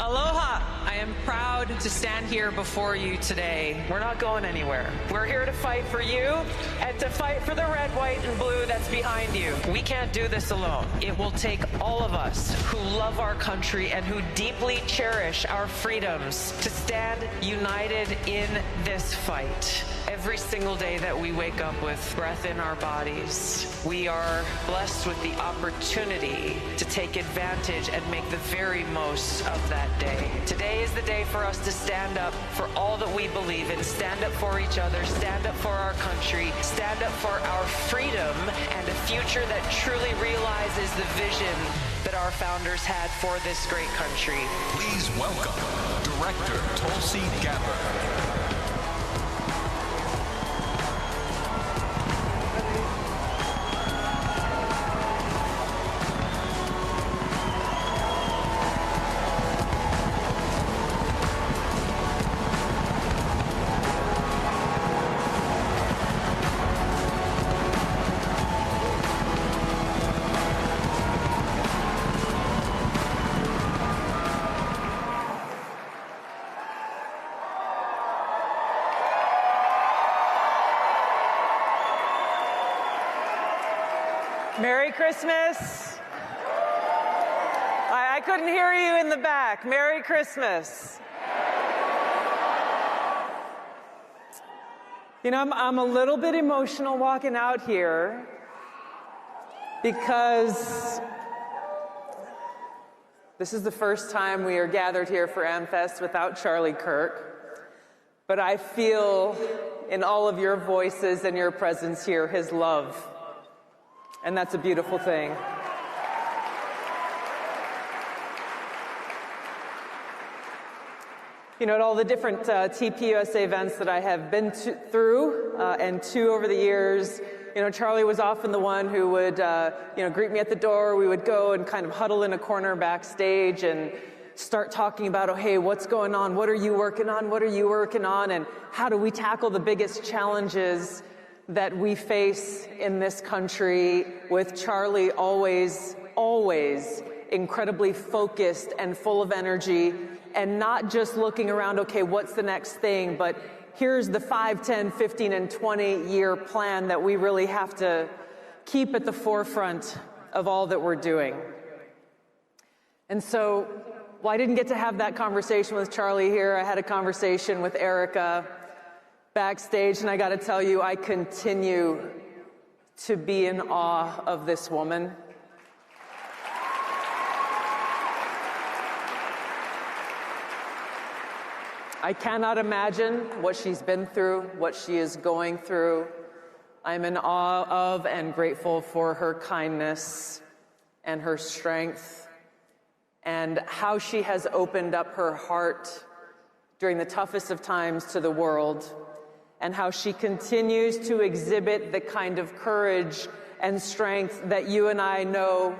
Aloha! I am proud to stand here before you today. We're not going anywhere. We're here to fight for you and to fight for the red, white, and blue that's behind you. We can't do this alone. It will take all of us who love our country and who deeply cherish our freedoms to stand united in this fight. Every single day that we wake up with breath in our bodies, we are blessed with the opportunity to take advantage and make the very most of that day. Today is the day for us to stand up for all that we believe in, stand up for each other, stand up for our country, stand up for our freedom and a future that truly realizes the vision that our founders had for this great country. Please welcome Director Tulsi Gabbard. Merry Christmas. I couldn't hear you in the back. Merry Christmas. You know, I'm a little bit emotional walking out here because this is the first time we are gathered here for AmFest without Charlie Kirk. But I feel in all of your voices and your presence here his love. And that's a beautiful thing. You know, at all the different TPUSA events that I have been through and to over the years, you know, Charlie was often the one who would, greet me at the door. We would go and kind of huddle in a corner backstage and start talking about, oh, hey, what's going on? What are you working on? What are you working on? And how do we tackle the biggest challenges that we face in this country, with Charlie always incredibly focused and full of energy, and not just looking around, okay, what's the next thing, but here's the 5, 10, 15, and 20-year plan that we really have to keep at the forefront of all that we're doing. And so, I didn't get to have that conversation with Charlie here. I had a conversation with Erica backstage, and I got to tell you, I continue to be in awe of this woman. I cannot imagine what she's been through, what she is going through. I'm in awe of and grateful for her kindness and her strength and how she has opened up her heart during the toughest of times to the world, and how she continues to exhibit the kind of courage and strength that you and I know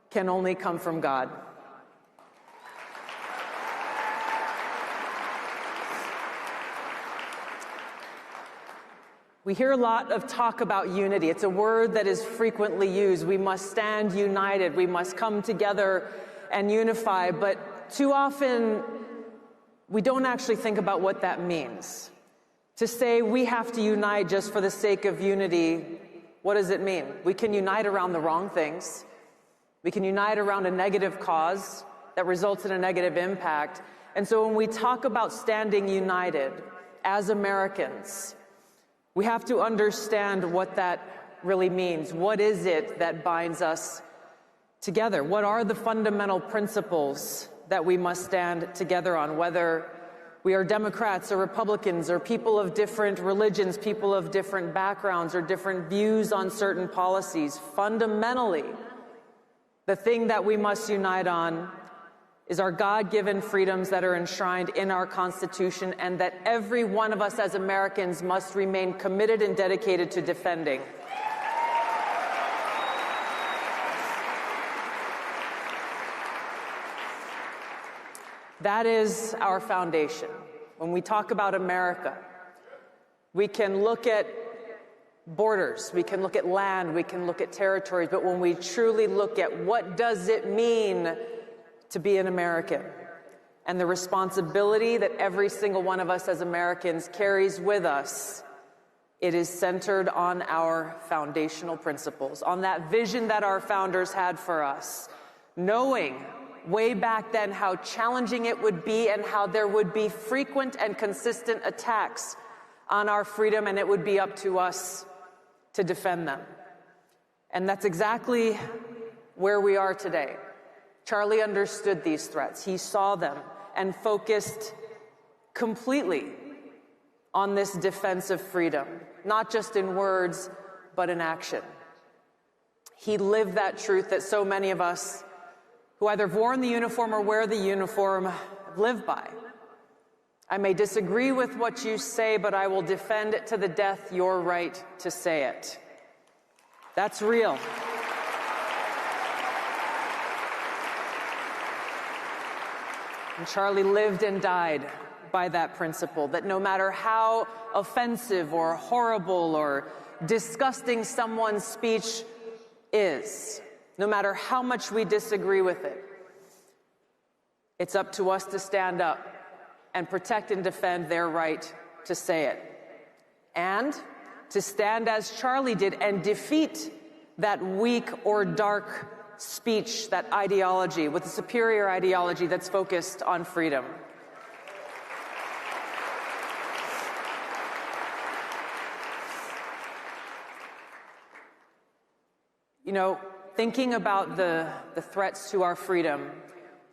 can only come from God. We hear a lot of talk about unity. It's a word that is frequently used. We must stand united. We must come together and unify. But too often, we don't actually think about what that means. To say we have to unite just for the sake of unity, what does it mean? We can unite around the wrong things. We can unite around a negative cause that results in a negative impact. And so when we talk about standing united as Americans, we have to understand what that really means. What is it that binds us together? What are the fundamental principles that we must stand together on, whether we are Democrats or Republicans or people of different religions, people of different backgrounds or different views on certain policies? Fundamentally, the thing that we must unite on is our God-given freedoms that are enshrined in our Constitution, and that every one of us as Americans must remain committed and dedicated to defending. That is our foundation. When we talk about America, we can look at borders, we can look at land, we can look at territories, but when we truly look at what does it mean to be an American, and the responsibility that every single one of us as Americans carries with us, it is centered on our foundational principles, on that vision that our founders had for us, knowing way back then how challenging it would be and how there would be frequent and consistent attacks on our freedom, and it would be up to us to defend them. And that's exactly where we are today. Charlie understood these threats. He saw them and focused completely on this defense of freedom, not just in words, but in action. He lived that truth that so many of us who either have worn the uniform or wear the uniform live by. I may disagree with what you say, but I will defend it to the death your right to say it. That's real. And Charlie lived and died by that principle, that no matter how offensive or horrible or disgusting someone's speech is, no matter how much we disagree with it, it's up to us to stand up and protect and defend their right to say it. And to stand as Charlie did and defeat that weak or dark speech, that ideology, with a superior ideology that's focused on freedom. You know, thinking about the threats to our freedom,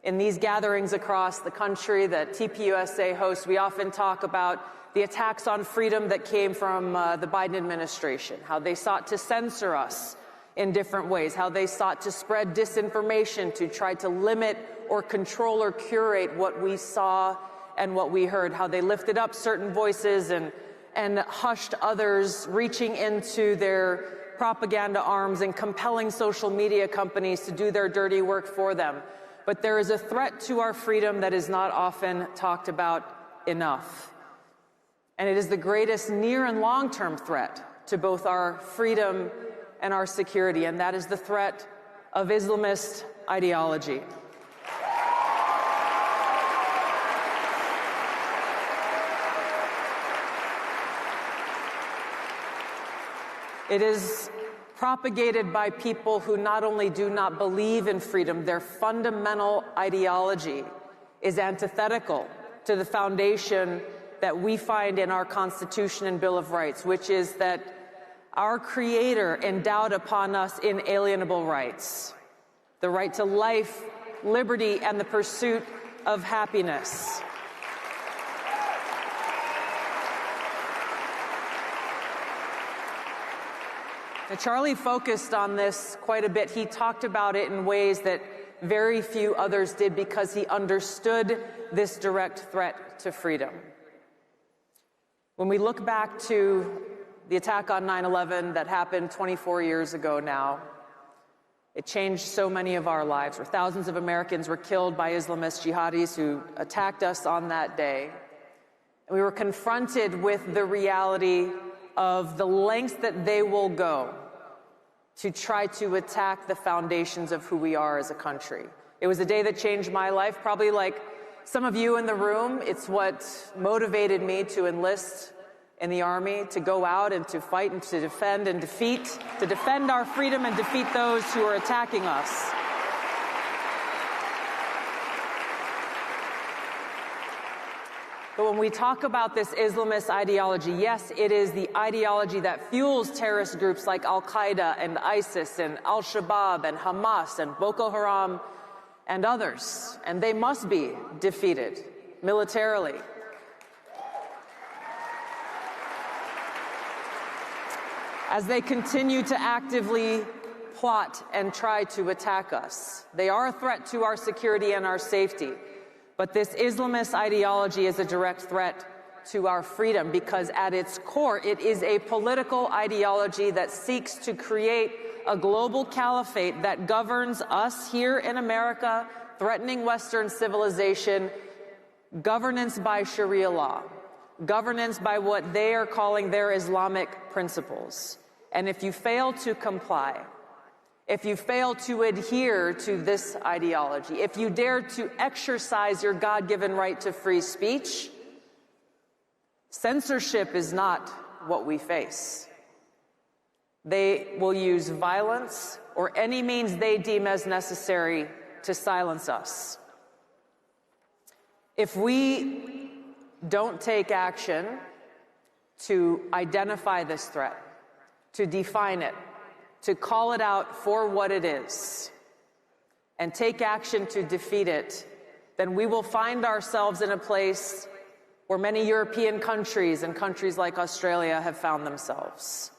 in these gatherings across the country that TPUSA hosts, we often talk about the attacks on freedom that came from the Biden administration, how they sought to censor us in different ways, how they sought to spread disinformation to try to limit or control or curate what we saw and what we heard, how they lifted up certain voices and hushed others, reaching into their propaganda arms and compelling social media companies to do their dirty work for them. But there is a threat to our freedom that is not often talked about enough. And it is the greatest near and long-term threat to both our freedom and our security, and that is the threat of Islamist ideology. It is propagated by people who not only do not believe in freedom, their fundamental ideology is antithetical to the foundation that we find in our Constitution and Bill of Rights, which is that our Creator endowed upon us inalienable rights, the right to life, liberty, and the pursuit of happiness. Now, Charlie focused on this quite a bit. He talked about it in ways that very few others did because he understood this direct threat to freedom. When we look back to the attack on 9/11 that happened 24 years ago now, it changed so many of our lives, where thousands of Americans were killed by Islamist jihadis who attacked us on that day. And we were confronted with the reality of the lengths that they will go to try to attack the foundations of who we are as a country. It was a day that changed my life, probably like some of you in the room. It's what motivated me to enlist in the Army, to go out and to fight and to defend and defeat, to defend our freedom and defeat those who are attacking us. But when we talk about this Islamist ideology, yes, it is the ideology that fuels terrorist groups like Al-Qaeda and ISIS and Al-Shabaab and Hamas and Boko Haram and others. And they must be defeated militarily. As they continue to actively plot and try to attack us. They are a threat to our security and our safety. But this Islamist ideology is a direct threat to our freedom because at its core, it is a political ideology that seeks to create a global caliphate that governs us here in America, threatening Western civilization, governance by Sharia law, governance by what they are calling their Islamic principles. And if you fail to comply, if you fail to adhere to this ideology, if you dare to exercise your God-given right to free speech, censorship is not what we face. They will use violence or any means they deem as necessary to silence us. If we don't take action to identify this threat, to define it, to call it out for what it is, and take action to defeat it, then we will find ourselves in a place where many European countries and countries like Australia have found themselves.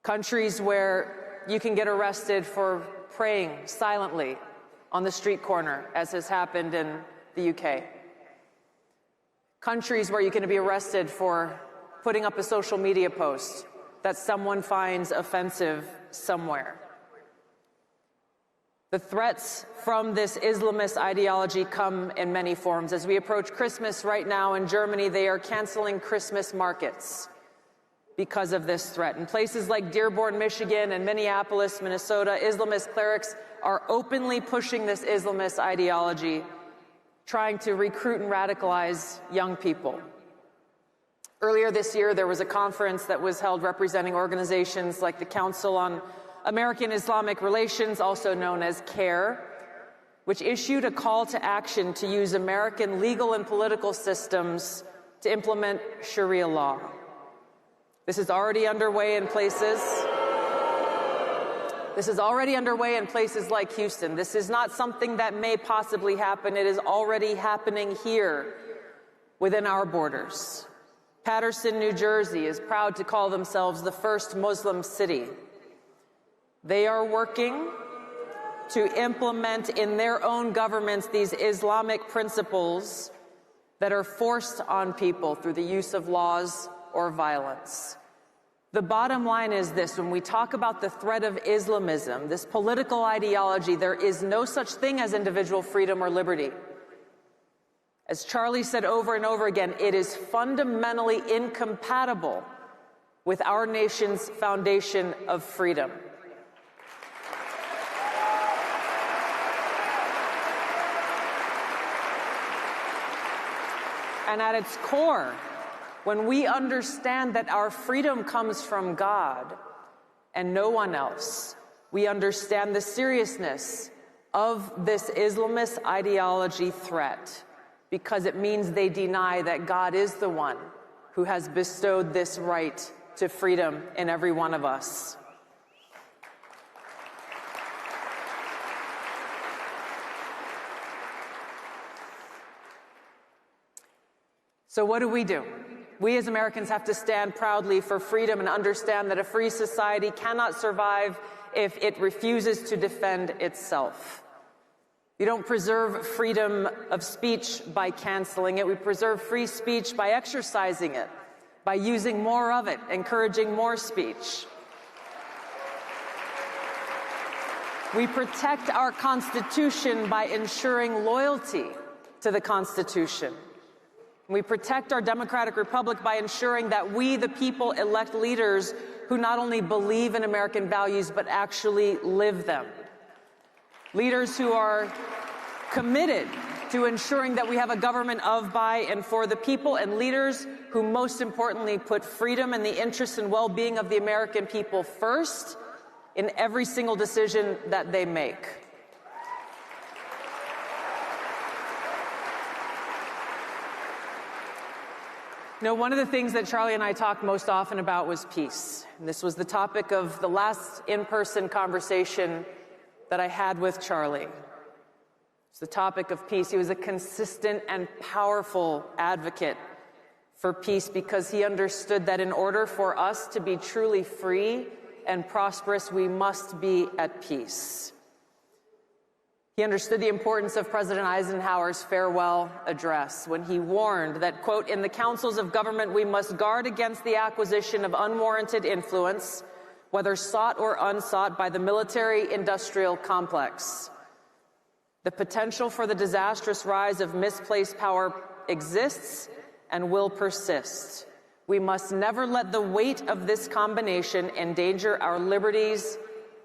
Countries where you can get arrested for praying silently on the street corner, as has happened in the UK. Countries where you can be arrested for putting up a social media post that someone finds offensive somewhere. The threats from this Islamist ideology come in many forms. As we approach Christmas right now in Germany, they are canceling Christmas markets because of this threat. In places like Dearborn, Michigan, and Minneapolis, Minnesota, Islamist clerics are openly pushing this Islamist ideology, trying to recruit and radicalize young people. Earlier this year, there was a conference that was held representing organizations like the Council on American Islamic Relations, also known as CARE, which issued a call to action to use American legal and political systems to implement Sharia law. This is already underway in places. This is already underway in places like Houston. This is not something that may possibly happen. It is already happening here within our borders. Paterson, New Jersey is proud to call themselves the first Muslim city. They are working to implement in their own governments these Islamic principles that are forced on people through the use of laws or violence. The bottom line is this: when we talk about the threat of Islamism, this political ideology, there is no such thing as individual freedom or liberty. As Charlie said over and over again, it is fundamentally incompatible with our nation's foundation of freedom. And at its core, when we understand that our freedom comes from God and no one else, we understand the seriousness of this Islamist ideology threat, because it means they deny that God is the one who has bestowed this right to freedom in every one of us. So what do? We as Americans have to stand proudly for freedom and understand that a free society cannot survive if it refuses to defend itself. We don't preserve freedom of speech by canceling it. We preserve free speech by exercising it, by using more of it, encouraging more speech. We protect our Constitution by ensuring loyalty to the Constitution. We protect our democratic republic by ensuring that we, the people, elect leaders who not only believe in American values, but actually live them. Leaders who are committed to ensuring that we have a government of, by, and for the people, and leaders who most importantly put freedom and the interests and well-being of the American people first in every single decision that they make. You know, one of the things that Charlie and I talked most often about was peace. And this was the topic of the last in-person conversation that I had with Charlie. It's the topic of peace. He was a consistent and powerful advocate for peace because he understood that in order for us to be truly free and prosperous, we must be at peace. He understood the importance of President Eisenhower's farewell address when he warned that, quote, "In the councils of government, we must guard against the acquisition of unwarranted influence, whether sought or unsought, by the military-industrial complex. The potential for the disastrous rise of misplaced power exists and will persist. We must never let the weight of this combination endanger our liberties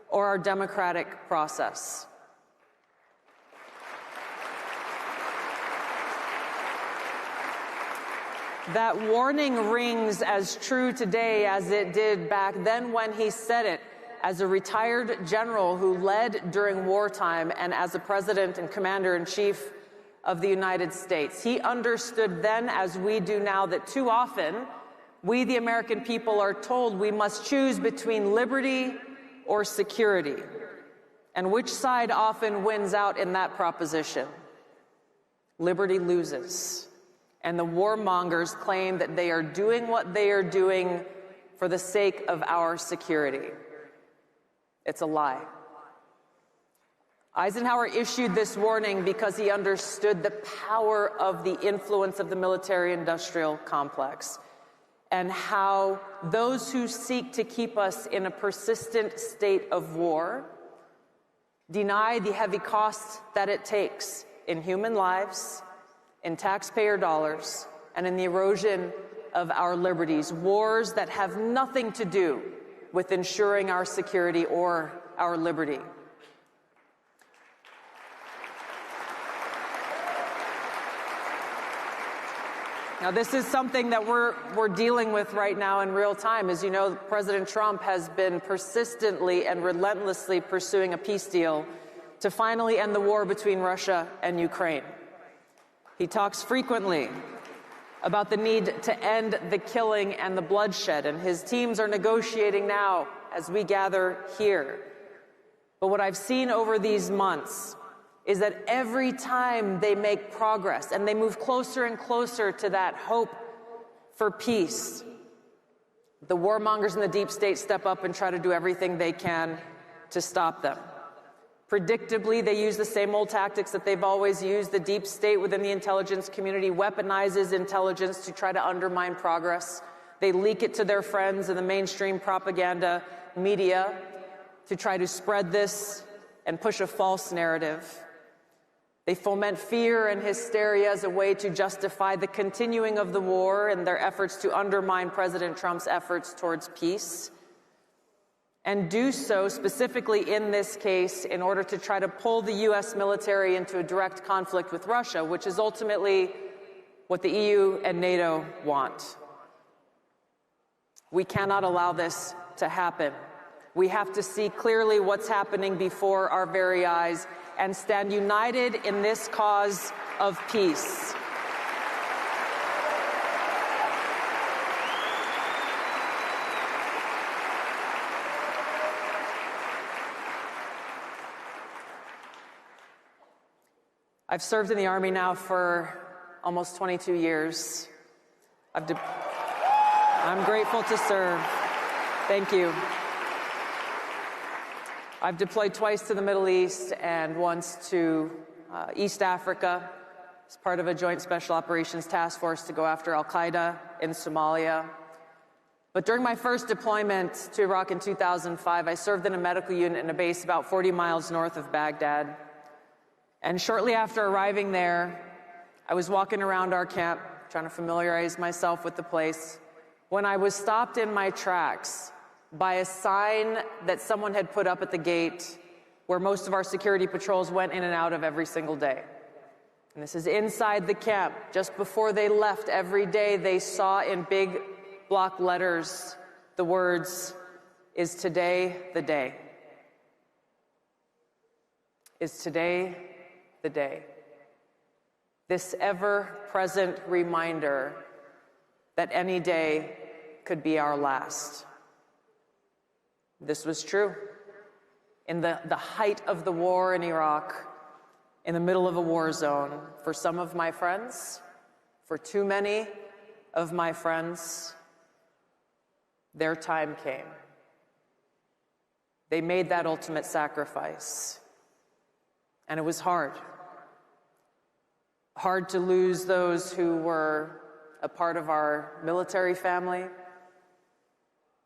or our democratic process. That warning rings as true today as it did back then when he said it as a retired general who led during wartime and as a president and commander-in-chief of the United States. He understood then, as we do now, that too often we, the American people, are told we must choose between liberty or security. And which side often wins out in that proposition? Liberty loses. And the warmongers claim that they are doing what they are doing for the sake of our security. It's a lie. Eisenhower issued this warning because he understood the power of the influence of the military-industrial complex and how those who seek to keep us in a persistent state of war deny the heavy cost that it takes in human lives, in taxpayer dollars, and in the erosion of our liberties, wars that have nothing to do with ensuring our security or our liberty. Now, this is something that we're dealing with right now in real time. As you know, President Trump has been persistently and relentlessly pursuing a peace deal to finally end the war between Russia and Ukraine. He talks frequently about the need to end the killing and the bloodshed, and his teams are negotiating now as we gather here. But what I've seen over these months is that every time they make progress and they move closer and closer to that hope for peace, the warmongers in the deep state step up and try to do everything they can to stop them. Predictably, they use the same old tactics that they've always used. The deep state within the intelligence community weaponizes intelligence to try to undermine progress. They leak it to their friends in the mainstream propaganda media to try to spread this and push a false narrative. They foment fear and hysteria as a way to justify the continuing of the war and their efforts to undermine President Trump's efforts towards peace, and do so specifically in this case in order to try to pull the U.S. military into a direct conflict with Russia, which is ultimately what the EU and NATO want. We cannot allow this to happen. We have to see clearly what's happening before our very eyes and stand united in this cause of peace. I've served in the Army now for almost 22 years. I'm grateful to serve. Thank you. I've deployed twice to the Middle East and once to East Africa as part of a joint special operations task force to go after al-Qaeda in Somalia. But during my first deployment to Iraq in 2005, I served in a medical unit in a base about 40 miles north of Baghdad. And shortly after arriving there, I was walking around our camp, trying to familiarize myself with the place, when I was stopped in my tracks by a sign that someone had put up at the gate where most of our security patrols went in and out of every single day. And this is inside the camp. Just before they left every day, they saw in big block letters the words, "Is today the day? Is today the day?" This ever-present reminder that any day could be our last. This was true. In the height of the war in Iraq, in the middle of a war zone, for some of my friends, for too many of my friends, their time came. They made that ultimate sacrifice. And it was hard. Hard to lose those who were a part of our military family,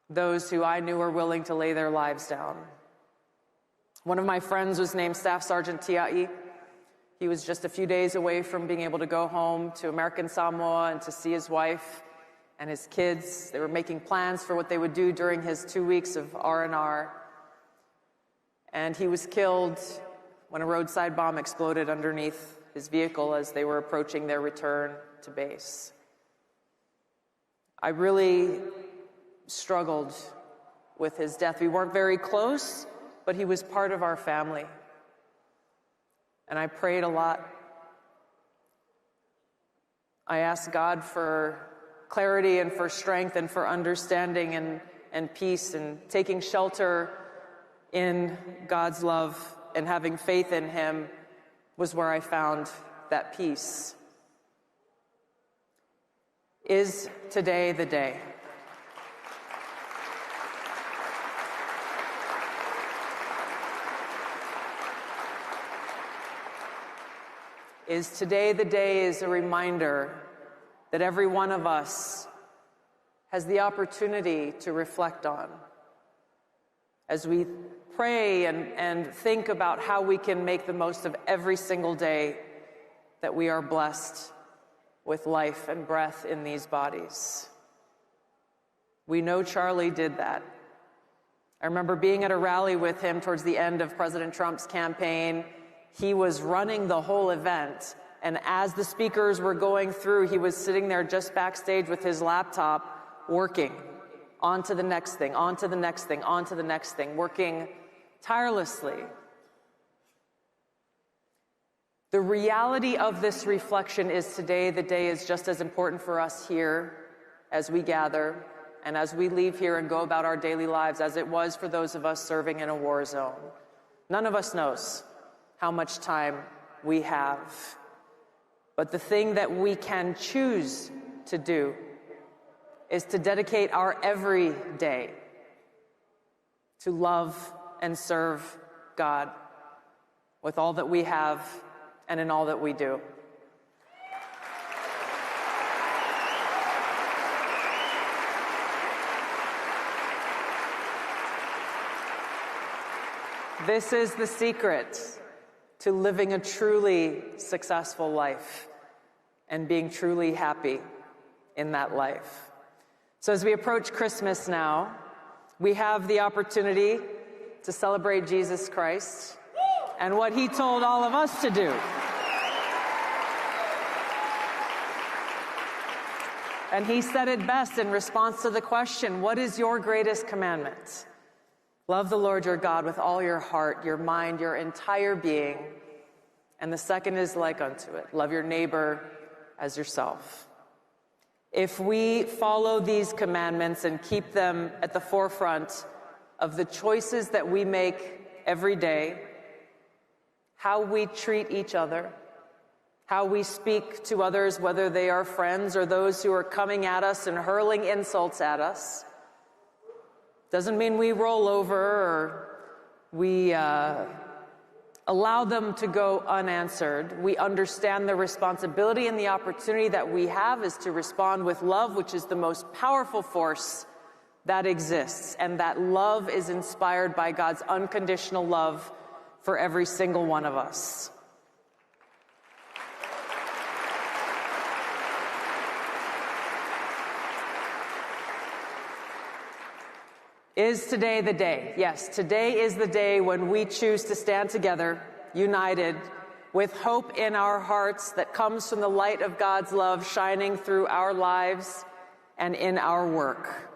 those who I knew were willing to lay their lives down. One of my friends was named Staff Sergeant Tiai. He was just a few days away from being able to go home to American Samoa and to see his wife and his kids. They were making plans for what they would do during his 2 weeks of R&R. And he was killed when a roadside bomb exploded underneath his vehicle as they were approaching their return to base. I really struggled with his death. We weren't very close, but he was part of our family. And I prayed a lot. I asked God for clarity and for strength and for understanding and peace, and taking shelter in God's love and having faith in him was where I found that peace. Is today the day? Is today the day is a reminder that every one of us has the opportunity to reflect on as we pray and think about how we can make the most of every single day that we are blessed with life and breath in these bodies. We know Charlie did that. I remember being at a rally with him towards the end of President Trump's campaign. He was running the whole event, and as the speakers were going through, he was sitting there just backstage with his laptop working on to the next thing, on to the next thing, on to the next thing, working tirelessly. The reality of this reflection is today the day is just as important for us here as we gather and as we leave here and go about our daily lives as it was for those of us serving in a war zone. None of us knows how much time we have. But the thing that we can choose to do is to dedicate our every day to love and serve God with all that we have and in all that we do. This is the secret to living a truly successful life and being truly happy in that life. So as we approach Christmas now, we have the opportunity to celebrate Jesus Christ and what he told all of us to do. And he said it best in response to the question, what is your greatest commandment? Love the Lord your God with all your heart, your mind, your entire being. And the second is like unto it. Love your neighbor as yourself. If we follow these commandments and keep them at the forefront of the choices that we make every day, how we treat each other, how we speak to others, whether they are friends or those who are coming at us and hurling insults at us, doesn't mean we roll over or we allow them to go unanswered. We understand the responsibility and the opportunity that we have is to respond with love, which is the most powerful force that exists. And that love is inspired by God's unconditional love for every single one of us. Is today the day? Yes, today is the day when we choose to stand together, united, with hope in our hearts that comes from the light of God's love shining through our lives and in our work.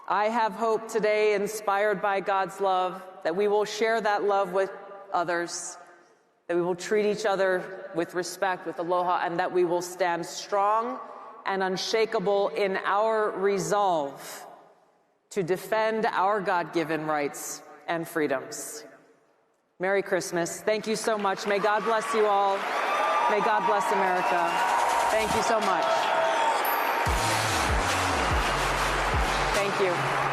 I have hope today, inspired by God's love, that we will share that love with others, that we will treat each other with respect, with aloha, and that we will stand strong and unshakable in our resolve to defend our God-given rights and freedoms. Merry Christmas. Thank you so much. May God bless you all. May God bless America. Thank you so much. Thank you.